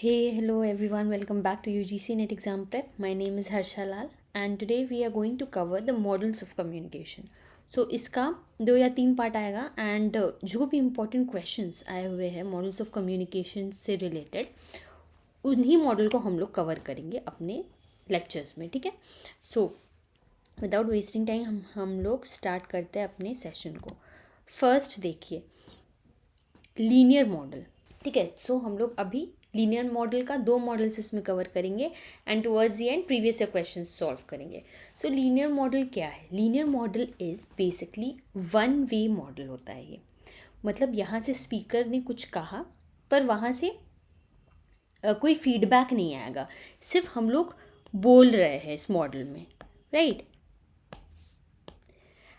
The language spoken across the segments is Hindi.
Hey, hello everyone, welcome back to UGC NET Exam Prep. My name is Harsha Lal and today we are going to cover the models of communication. So इसका 2 या 3 पार्ट आएगा एंड जो भी इम्पोर्टेंट क्वेश्चंस आए हुए हैं मॉडल्स ऑफ कम्युनिकेशन से रिलेटेड उन्हीं मॉडल को हम लोग कवर करेंगे अपने लेक्चर्स में, ठीक है। सो विदाउट वेस्टिंग टाइम हम लोग स्टार्ट करते हैं अपने सेशन को। फर्स्ट देखिए लीनियर मॉडल, ठीक है। सो हम लोग अभी लीनियर मॉडल का 2 मॉडल्स इसमें कवर करेंगे and towards the end previous year questions solve करेंगे। सो लीनियर मॉडल क्या है? Linear model is basically one way model होता है ये। मतलब यहाँ से स्पीकर ने कुछ कहा पर वहाँ से कोई फीडबैक नहीं आएगा, सिर्फ हम लोग बोल रहे हैं इस मॉडल में, right.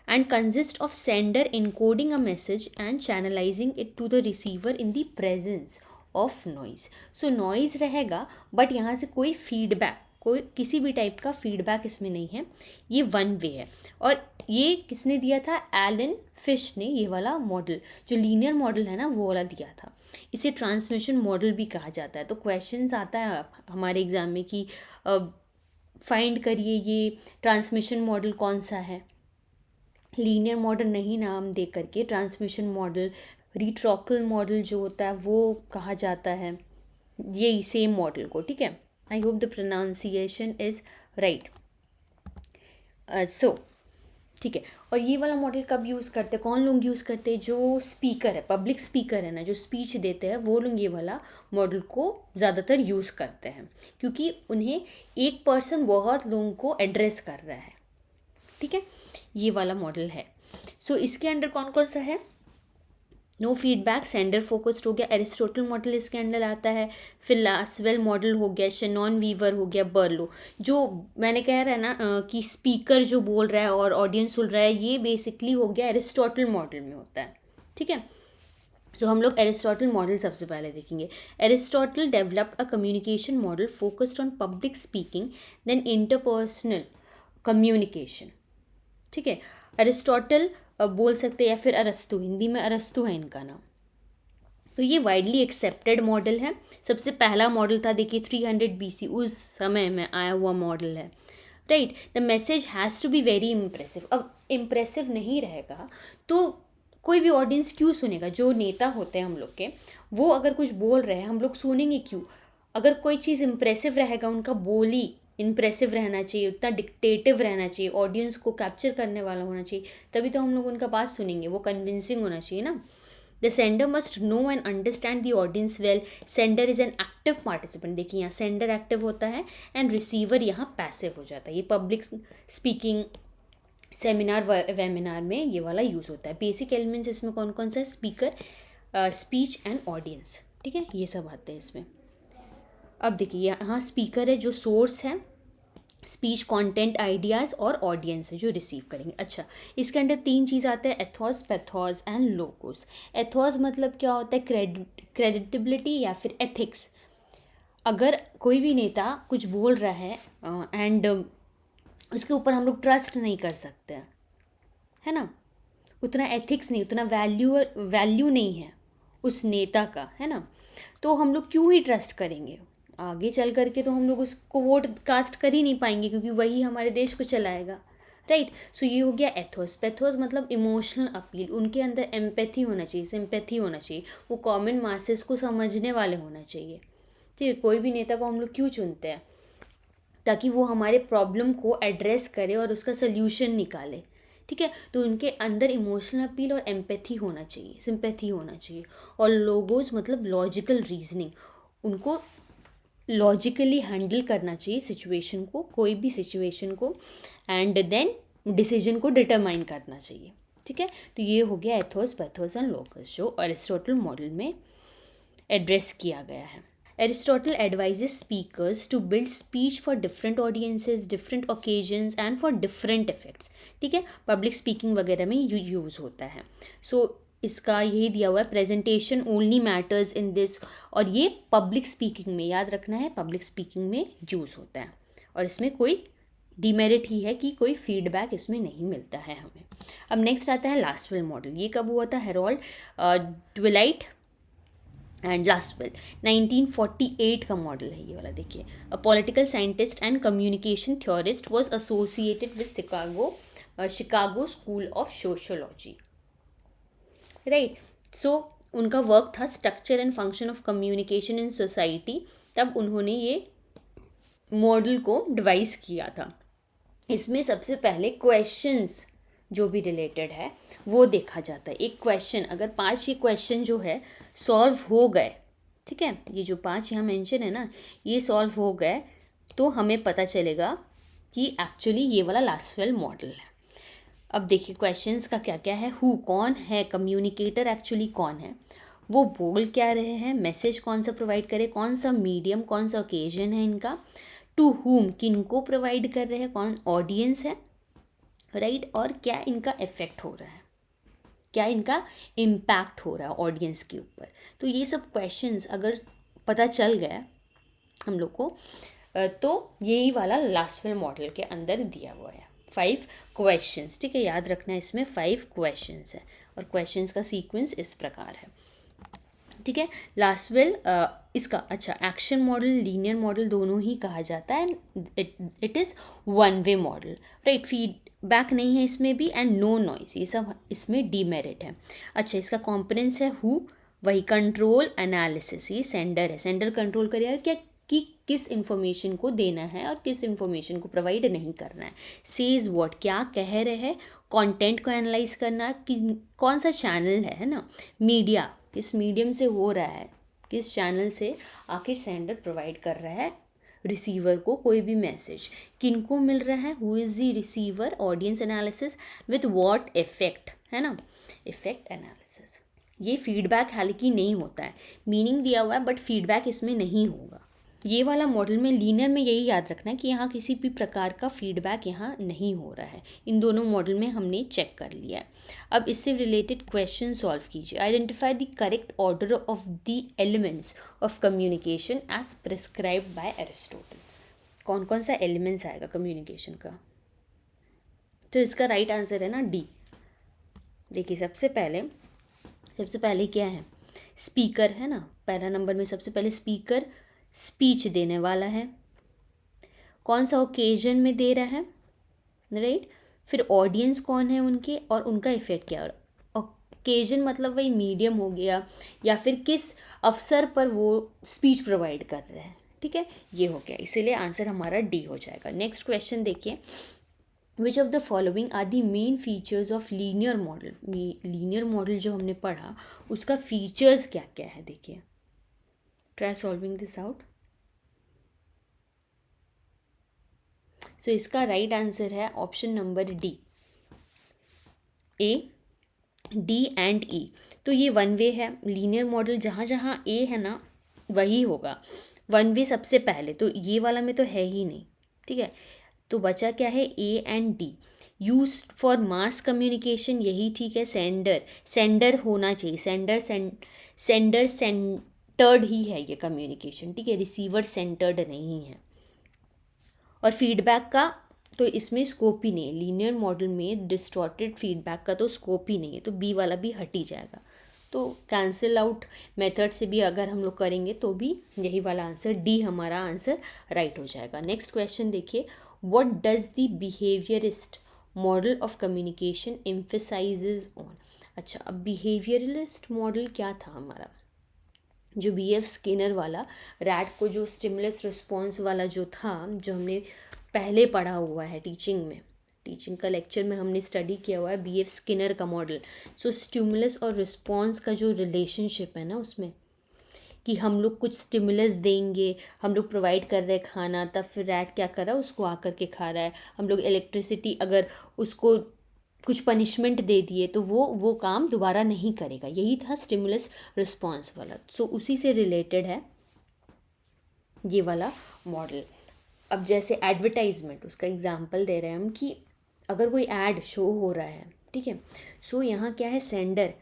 And consist of sender encoding a message and channelizing it to the receiver in the presence of noise. So noise रहेगा बट यहाँ से कोई फीडबैक, कोई किसी भी टाइप का फीडबैक इसमें नहीं है। ये वन वे है और ये किसने दिया था? एलन फिश ने ये वाला मॉडल, जो लीनियर मॉडल है ना, वो वाला दिया था। इसे ट्रांसमिशन मॉडल भी कहा जाता है। तो क्वेश्चंस आता है हमारे एग्जाम में कि फाइंड करिए ये ट्रांसमिशन मॉडल कौन सा है। लीनियर मॉडल नहीं नाम दे करके ट्रांसमिशन मॉडल, रिट्रोकल मॉडल जो होता है वो कहा जाता है ये सेम मॉडल को, ठीक है। I hope the pronunciation is right. So ठीक है। और ये वाला मॉडल कब यूज़ करते हैं, कौन लोग यूज़ करते हैं? जो स्पीकर है, पब्लिक स्पीकर है ना, जो स्पीच देते हैं, वो लोग ये वाला मॉडल को ज़्यादातर यूज़ करते हैं क्योंकि उन्हें एक पर्सन बहुत लोगों को एड्रेस कर रहा है, ठीक है। ये वाला मॉडल है। सो इसके अंडर कौन कौन सा है? नो फीडबैक, सेंडर फोकस्ड हो गया, एरिस्टोटल मॉडल इसके अंडर आता है। फिर लासवेल मॉडल हो गया, शेनॉन वीवर हो गया, बर्लो। जो मैंने कह रहा है ना कि स्पीकर जो बोल रहा है और ऑडियंस सुन रहा है, ये बेसिकली हो गया एरिस्टोटल मॉडल में होता है, ठीक है। तो हम लोग एरिस्टोटल मॉडल सबसे पहले देखेंगे। Aristotle developed a communication model focused on public speaking then interpersonal communication, ठीक है। अरिस्टोटल बोल सकते हैं या फिर अरस्तु, हिंदी में अरस्तु है इनका नाम। तो ये वाइडली एक्सेप्टेड मॉडल है। सबसे पहला मॉडल था, देखिए 300 BC, उस समय में आया हुआ मॉडल है, right. The message has to be very impressive. अब इम्प्रेसिव नहीं रहेगा तो कोई भी ऑडियंस क्यों सुनेगा? जो नेता होते हैं हम लोग के, वो अगर कुछ बोल रहे हैं हम लोग सुनेंगे क्यों? अगर कोई चीज़ इम्प्रेसिव रहेगा, उनका बोली इम्प्रेसिव रहना चाहिए, उतना डिक्टेटिव रहना चाहिए, ऑडियंस को कैप्चर करने वाला होना चाहिए, तभी तो हम लोग उनका बात सुनेंगे, वो कन्विंसिंग होना चाहिए ना। The sender must know and understand the audience well. Sender is an active participant. देखिए यहाँ सेंडर एक्टिव होता है एंड रिसीवर यहाँ पैसिव हो जाता है। ये पब्लिक स्पीकिंग सेमिनार वेमिनार में ये वाला यूज़ होता है। बेसिक एलिमेंट्स इसमें कौन कौन सा है? स्पीकर, स्पीच एंड ऑडियंस, ठीक है, ये सब आते हैं इसमें। अब देखिए यहाँ स्पीकर है जो सोर्स है, स्पीच कंटेंट आइडियाज़, और ऑडियंस है जो रिसीव करेंगे। अच्छा, इसके अंदर 3 चीज़ आते हैं, एथॉस, पैथॉस एंड लोगोस। एथॉस मतलब क्या होता है? क्रेडिटिबिलिटी या फिर एथिक्स। अगर कोई भी नेता कुछ बोल रहा है एंड उसके ऊपर हम लोग ट्रस्ट नहीं कर सकते हैं, है ना, उतना एथिक्स नहीं, उतना वैल्यू नहीं है उस नेता का, है ना, तो हम लोग क्यों ही ट्रस्ट करेंगे? आगे चल करके तो हम लोग उसको वोट कास्ट कर ही नहीं पाएंगे क्योंकि वही हमारे देश को चलाएगा, राइट। सो ये हो गया एथोस। पैथोस मतलब इमोशनल अपील, उनके अंदर एम्पैथी होना चाहिए, सिंपैथी होना चाहिए, वो कॉमन मासेस को समझने वाले होना चाहिए, ठीक है। कोई भी नेता को हम लोग क्यों चुनते हैं? ताकि वो हमारे प्रॉब्लम को एड्रेस करे और उसका सल्यूशन निकाले, ठीक है। तो उनके अंदर इमोशनल अपील और एम्पैथी होना चाहिए, सिंपैथी होना चाहिए। और लोगोज मतलब लॉजिकल रीजनिंग, उनको लॉजिकली हैंडल करना चाहिए सिचुएशन को, कोई भी सिचुएशन को, एंड देन डिसीजन को डिटरमाइन करना चाहिए, ठीक है। तो ये हो गया एथोस, पैथोस एंड लोगस जो अरिस्टोटल मॉडल में एड्रेस किया गया है। Aristotle advises speakers to build speech for different audiences, different occasions and for different effects, ठीक है। पब्लिक स्पीकिंग वगैरह में यूज़ होता है। सो इसका यही दिया हुआ है, presentation only matters in this, और ये पब्लिक स्पीकिंग में, याद रखना है, पब्लिक स्पीकिंग में यूज़ होता है और इसमें कोई डिमेरिट ही है कि कोई फीडबैक इसमें नहीं मिलता है हमें। अब नेक्स्ट आता है लास्टवेल मॉडल। ये कब हुआ था? हेरोल्ड ट्विलाइट एंड लास्टवेल 1948 का मॉडल है ये वाला, देखिए। A political scientist and communication theorist was associated with Chicago school of sociology, right. So उनका वर्क था structure and function of communication in society, तब उन्होंने ये मॉडल को डिवाइस किया था। इसमें सबसे पहले क्वेश्चंस जो भी रिलेटेड है वो देखा जाता है। एक क्वेश्चन, अगर 5 ये क्वेश्चन जो है सॉल्व हो गए, ठीक है, ये जो 5 यहाँ मेंशन है ना, ये सॉल्व हो गए तो हमें पता चलेगा कि एक्चुअली ये वाला लास्टवेल मॉडल है। अब देखिए क्वेश्चंस का क्या क्या है। हु, कौन है, कम्युनिकेटर एक्चुअली कौन है, वो बोल क्या रहे हैं, मैसेज कौन सा प्रोवाइड करे, कौन सा मीडियम, कौन सा ओकेजन है इनका, टू हुम, किनको प्रोवाइड कर रहे हैं, कौन ऑडियंस है, राइट, और क्या इनका इफेक्ट हो रहा है, क्या इनका इम्पैक्ट हो रहा है ऑडियंस के ऊपर। तो ये सब क्वेश्चंस अगर पता चल गया हम लोग को तो यही वाला लास्टवेल मॉडल के अंदर दिया हुआ है 5 क्वेश्चंस, ठीक है, याद रखना है इसमें 5 क्वेश्चंस है और क्वेश्चंस का सीक्वेंस इस प्रकार है, ठीक है। लास्टवेल इसका अच्छा एक्शन मॉडल, लीनियर मॉडल दोनों ही कहा जाता है। It is one way model, right, feedback नहीं है इसमें भी, एंड नो नॉइस, ये सब इसमें डीमेरिट है। अच्छा, इसका कॉम्पोनेंट्स है हु, वही कंट्रोल एनालिसिस, ये सेंडर है, सेंडर कंट्रोल करेगा क्या कि किस इन्फॉर्मेशन को देना है और किस इन्फॉर्मेशन को प्रोवाइड नहीं करना है। सेज व्हाट, क्या कह रहे हैं, कंटेंट को एनालाइज करना कि कौन सा चैनल है ना, मीडिया किस मीडियम से हो रहा है, किस चैनल से आखिर सेंडर प्रोवाइड कर रहा है रिसीवर को कोई भी मैसेज, किनको मिल रहा है, who is the receiver, audience analysis with what effect, है ना, इफेक्ट एनालिसिस। ये फीडबैक हालांकि नहीं होता है, मीनिंग दिया हुआ है बट फीडबैक इसमें नहीं होगा। ये वाला मॉडल में लीनियर में यही याद रखना है कि यहाँ किसी भी प्रकार का फीडबैक यहाँ नहीं हो रहा है। इन दोनों मॉडल में हमने चेक कर लिया है। अब इससे रिलेटेड क्वेश्चन सॉल्व कीजिए। Identify the correct order of the elements of communication as prescribed by Aristotle. कौन कौन सा एलिमेंट्स आएगा कम्युनिकेशन का, तो इसका राइट आंसर है ना डी। देखिए सबसे पहले क्या है, स्पीकर है ना, पहला नंबर में सबसे पहले स्पीकर स्पीच देने वाला है, कौन सा ओकेजन में दे रहा है, राइट, फिर ऑडियंस कौन है उनके और उनका इफेक्ट क्या है। ओकेजन मतलब वही मीडियम हो गया या फिर किस अवसर पर वो स्पीच प्रोवाइड कर रहे हैं, ठीक है, ये हो गया, इसीलिए आंसर हमारा डी हो जाएगा। नेक्स्ट क्वेश्चन देखिए, which of the following are the main features of linear model. Linear model जो हमने पढ़ा उसका फीचर्स क्या क्या है, देखिए, try solving this out. So इसका राइट आंसर है option number D, A, D and E. तो ये वन वे है, लीनियर मॉडल जहाँ जहाँ ए है ना वही होगा, वन वे सबसे पहले, तो ये वाला में तो है ही नहीं, ठीक है, तो बचा क्या है, A and D. Use for mass communication, यही ठीक है, सेंडर होना चाहिए, सेंडर सेंटर्ड ही है ये कम्युनिकेशन, ठीक है, रिसीवर सेंटर्ड नहीं है। और फीडबैक का तो इसमें स्कोप ही नहीं है, लीनियर मॉडल में डिस्टॉर्टेड फीडबैक का तो स्कोप ही नहीं है, तो बी वाला भी हट ही जाएगा। तो कैंसिल आउट मेथड से भी अगर हम लोग करेंगे तो भी यही वाला आंसर डी हमारा आंसर राइट हो जाएगा। नेक्स्ट क्वेश्चन देखिए, what does the behaviourist model of communication emphasises on. अच्छा, अब बिहेवियरलिस्ट मॉडल क्या था हमारा, जो BF स्किनर वाला, रैट को जो स्टिमुलस रिस्पॉन्स वाला जो था, जो हमने पहले पढ़ा हुआ है टीचिंग का लेक्चर में हमने स्टडी किया हुआ है BF स्किनर का मॉडल। सो स्टिमुलस और रिस्पॉन्स का जो रिलेशनशिप है ना उसमें, कि हम लोग कुछ स्टिमुलस देंगे, हम लोग प्रोवाइड कर रहे हैं खाना, तब फिर रैट क्या कर रहा है, उसको आकर के खा रहा है। हम लोग इलेक्ट्रिसिटी, अगर उसको कुछ पनिशमेंट दे दिए तो वो काम दोबारा नहीं करेगा, यही था स्टिमुलस रिस्पॉन्स वाला। सो उसी से रिलेटेड है ये वाला मॉडल। अब जैसे एडवर्टाइजमेंट, उसका एग्जांपल दे रहे हैं हम कि अगर कोई ऐड शो हो रहा है, ठीक है, सो यहाँ क्या है, सेंडर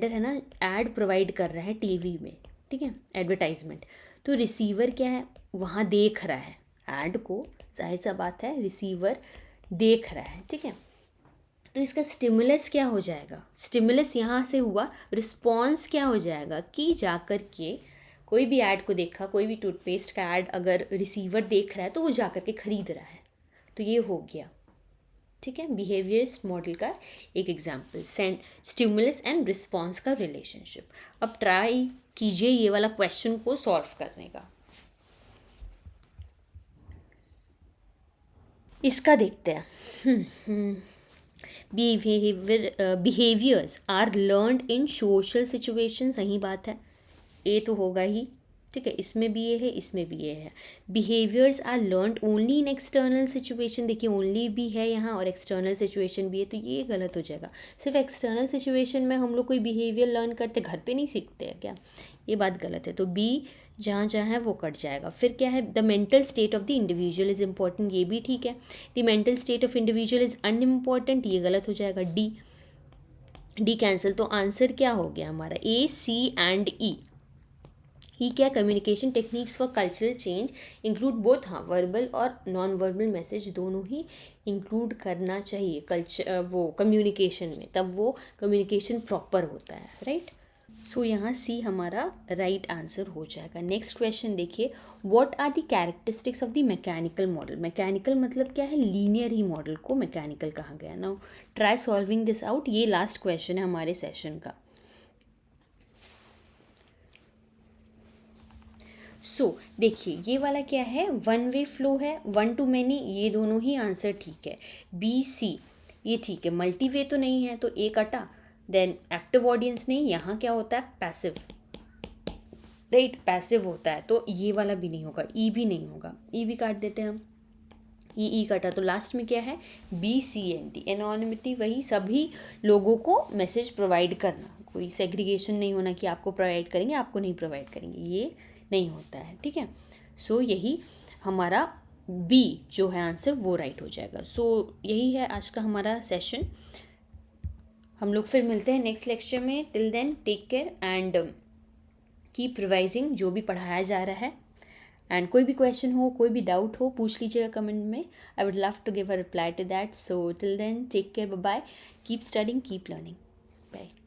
है ना, ऐड प्रोवाइड कर रहा है टीवी में, ठीक है, एडवर्टाइजमेंट, तो रिसीवर क्या है, वहाँ देख रहा है ऐड को, जाहिर सा बात है रिसीवर देख रहा है, ठीक है। तो इसका स्टिमुलस क्या हो जाएगा, स्टिमुलस यहाँ से हुआ, रिस्पॉन्स क्या हो जाएगा कि जाकर के कोई भी ऐड को देखा, कोई भी टूथपेस्ट का ऐड अगर रिसीवर देख रहा है तो वो जाकर के ख़रीद रहा है, तो ये हो गया। ठीक है, बिहेवियरिस्ट मॉडल का एक एग्जाम्पल, स्टिमुलस एंड रिस्पॉन्स का रिलेशनशिप। अब ट्राई कीजिए ये वाला क्वेश्चन को सॉल्व करने का। इसका देखते हैं। Behaviours are learned in social situation, सही बात है, ए तो होगा ही। ठीक है, इसमें भी ये है, इसमें भी ये है। Behaviours are learned only in external situation, देखिए ओनली भी है यहाँ और एक्सटर्नल सिचुएशन भी है, तो ये गलत हो जाएगा। सिर्फ एक्सटर्नल सिचुएशन में हम लोग कोई बिहेवियर लर्न करते, घर पे नहीं सीखते हैं क्या, ये बात गलत है। तो बी जहाँ जहाँ है वो कट जाएगा। फिर क्या है, the mental state of the individual is important, ये भी ठीक है। The mental state of individual is unimportant, ये गलत हो जाएगा। D cancel. तो आंसर क्या हो गया हमारा, ए, सी एंड ई। ही क्या, communication techniques for cultural change include both, हाँ वर्बल और नॉन वर्बल मैसेज दोनों ही इंक्लूड करना चाहिए कल्चर वो कम्युनिकेशन में, तब वो कम्युनिकेशन प्रॉपर होता है, राइट। सो यहाँ सी हमारा राइट आंसर हो जाएगा। नेक्स्ट क्वेश्चन देखिए, what are the characteristics of the mechanical model. Mechanical मतलब क्या है, लीनियर ही मॉडल को मैकेनिकल कहा गया। Now try solving this out, ये लास्ट क्वेश्चन है हमारे सेशन का। देखिए ये वाला क्या है, वन वे फ्लो है, वन टू मैनी, ये दोनों ही आंसर ठीक है। बी, सी ये ठीक है। मल्टी वे तो नहीं है, तो ए कटा। देन एक्टिव ऑडियंस नहीं, यहाँ क्या होता है, पैसिव, राइट, पैसिव होता है, तो ये वाला भी नहीं होगा। ई भी नहीं होगा, ई भी काट देते हैं हम, ई कटा। तो लास्ट में क्या है, B, C and D. Anonymity वही, सभी लोगों को मैसेज प्रोवाइड करना, कोई सेग्रीगेशन नहीं होना कि आपको प्रोवाइड करेंगे आपको नहीं प्रोवाइड करेंगे, ये नहीं होता है। ठीक है, सो यही हमारा बी जो है आंसर वो राइट हो जाएगा। सो यही है आज का हमारा सेशन। हम लोग फिर मिलते हैं नेक्स्ट लेक्चर में। Till then take care and keep revising जो भी पढ़ाया जा रहा है। एंड कोई भी क्वेश्चन हो, कोई भी डाउट हो, पूछ लीजिएगा कमेंट में। I would love to give a reply to that. So till then take care, bye bye, keep studying, keep learning, bye.